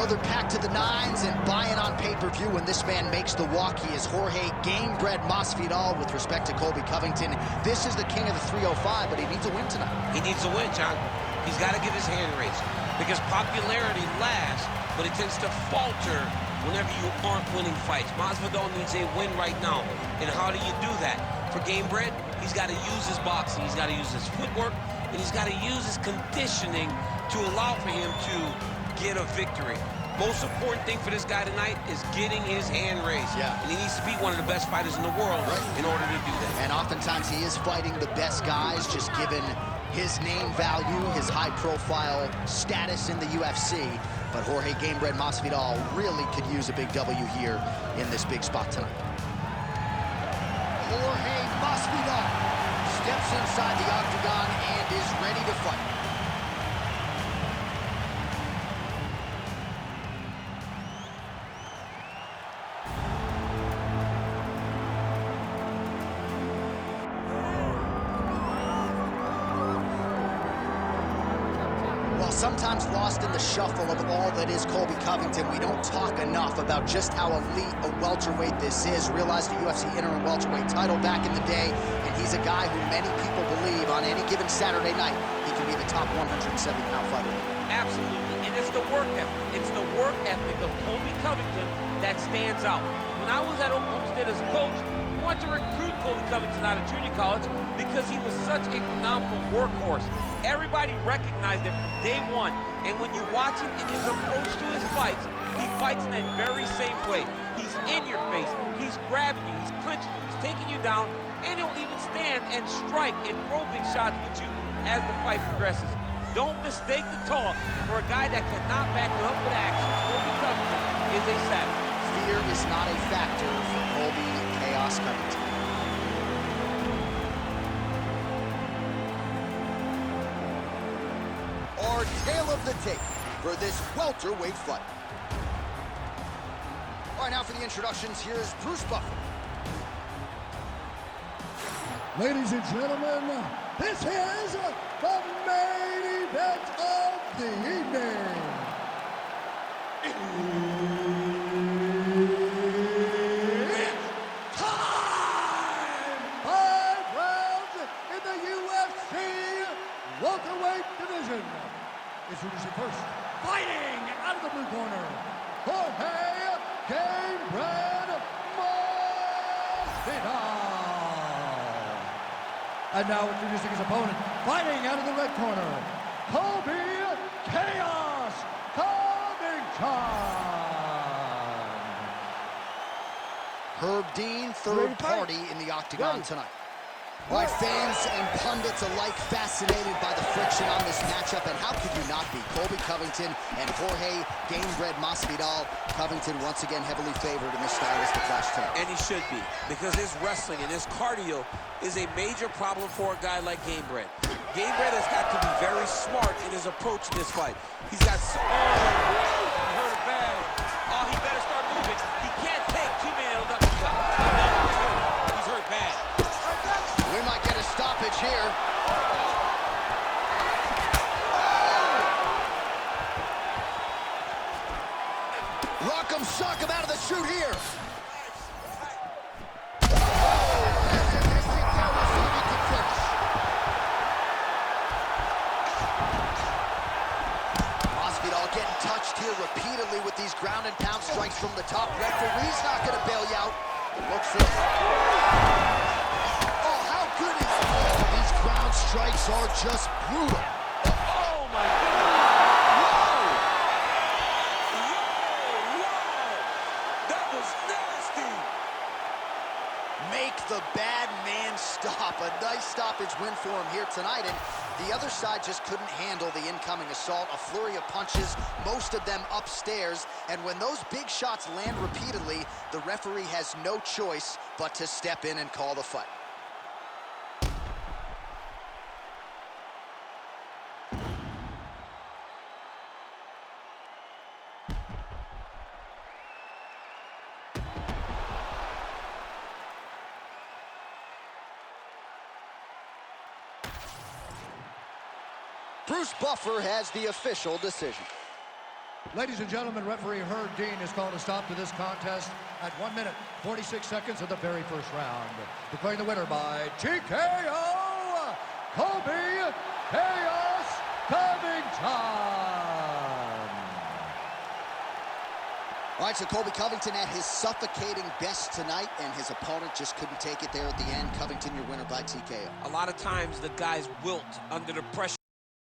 know they're packed to the nines and buying on pay-per-view when this man makes the walk. He is Jorge Gamebred Masvidal with respect to Colby Covington. This is the king of the 305, but he needs a win tonight. He needs a win, John. He's got to get his hand raised because popularity lasts, but it tends to falter whenever you aren't winning fights. Masvidal needs a win right now. And how do you do that? For Gamebred, he's got to use his boxing, he's got to use his footwork, and he's got to use his conditioning to allow for him to get a victory. Most important thing for this guy tonight is getting his hand raised. Yeah. And he needs to be one of the best fighters in the world in order to do that. And oftentimes he is fighting the best guys, just given his name value, his high-profile status in the UFC. But Jorge Gamebred Masvidal really could use a big W here in this big spot tonight. Jorge Masvidal steps inside the octagon and is ready to fight. Sometimes lost in the shuffle of all that is Colby Covington, we don't talk enough about just how elite a welterweight this is. Realized the UFC interim welterweight title back in the day, and he's a guy who many people believe on any given Saturday night he can be the top 170-pound fighter. Absolutely, and it's the work ethic. It's the work ethic of Colby Covington that stands out. When I was at Oklahoma State as a coach, I wanted to recruit Colby Covington out of junior college because he was such a phenomenal workhorse. Everybody recognized it from day one. And when you watch him in his approach to his fights, he fights in that very same way. He's in your face, he's grabbing you, he's clinching you, he's taking you down, and he'll even stand and strike and throw big shots with you as the fight progresses. Don't mistake the talk for a guy that cannot back it up with action. Colby Covington is a savage. Fear is not a factor for Colby Chaos Covington. Our tale of the tape for this welterweight fight. All right, now for the introductions, here's Bruce Buffer. Ladies and gentlemen, this is the main event of the evening. It's time! 5 rounds in the UFC welterweight division. Introducing first, fighting out of the blue corner, Jorge Gamebred Masvidal. And now introducing his opponent, fighting out of the red corner, Colby Chaos Covington. Herb Dean, third party in the octagon tonight. All right, fans and pundits alike fascinated by the friction on this matchup, and how could you not be? Colby Covington and Jorge Gamebred Masvidal. Covington once again heavily favored in this stylistic clash tonight. And he should be, because his wrestling and his cardio is a major problem for a guy like Gamebred. Gamebred has got to be very smart in his approach to this fight. He's got so... Oh, he hurt it bad. Oh, he better start moving. He can't take too many uppercuts. He's hurt bad. We might get a stoppage here. Rock'em sock him out of the chute here. Masvidal getting touched here repeatedly with these ground and pound strikes from the top. Referee's not going to bail you out. Look for these ground strikes are just brutal. Oh, my goodness. Whoa. That was nasty. Make the bad man stop. A nice stoppage win for him here tonight. And the other side just couldn't handle the incoming assault. A flurry of punches, most of them upstairs. And when those big shots land repeatedly, the referee has no choice but to step in and call the fight. Bruce Buffer has the official decision. Ladies and gentlemen, referee Herb Dean has called a stop to this contest at 1 minute, 46 seconds of the very first round. Declaring the winner by TKO, Colby Chaos Covington. All right, so Colby Covington at his suffocating best tonight, and his opponent just couldn't take it there at the end. Covington, your winner by TKO. A lot of times the guys wilt under the pressure.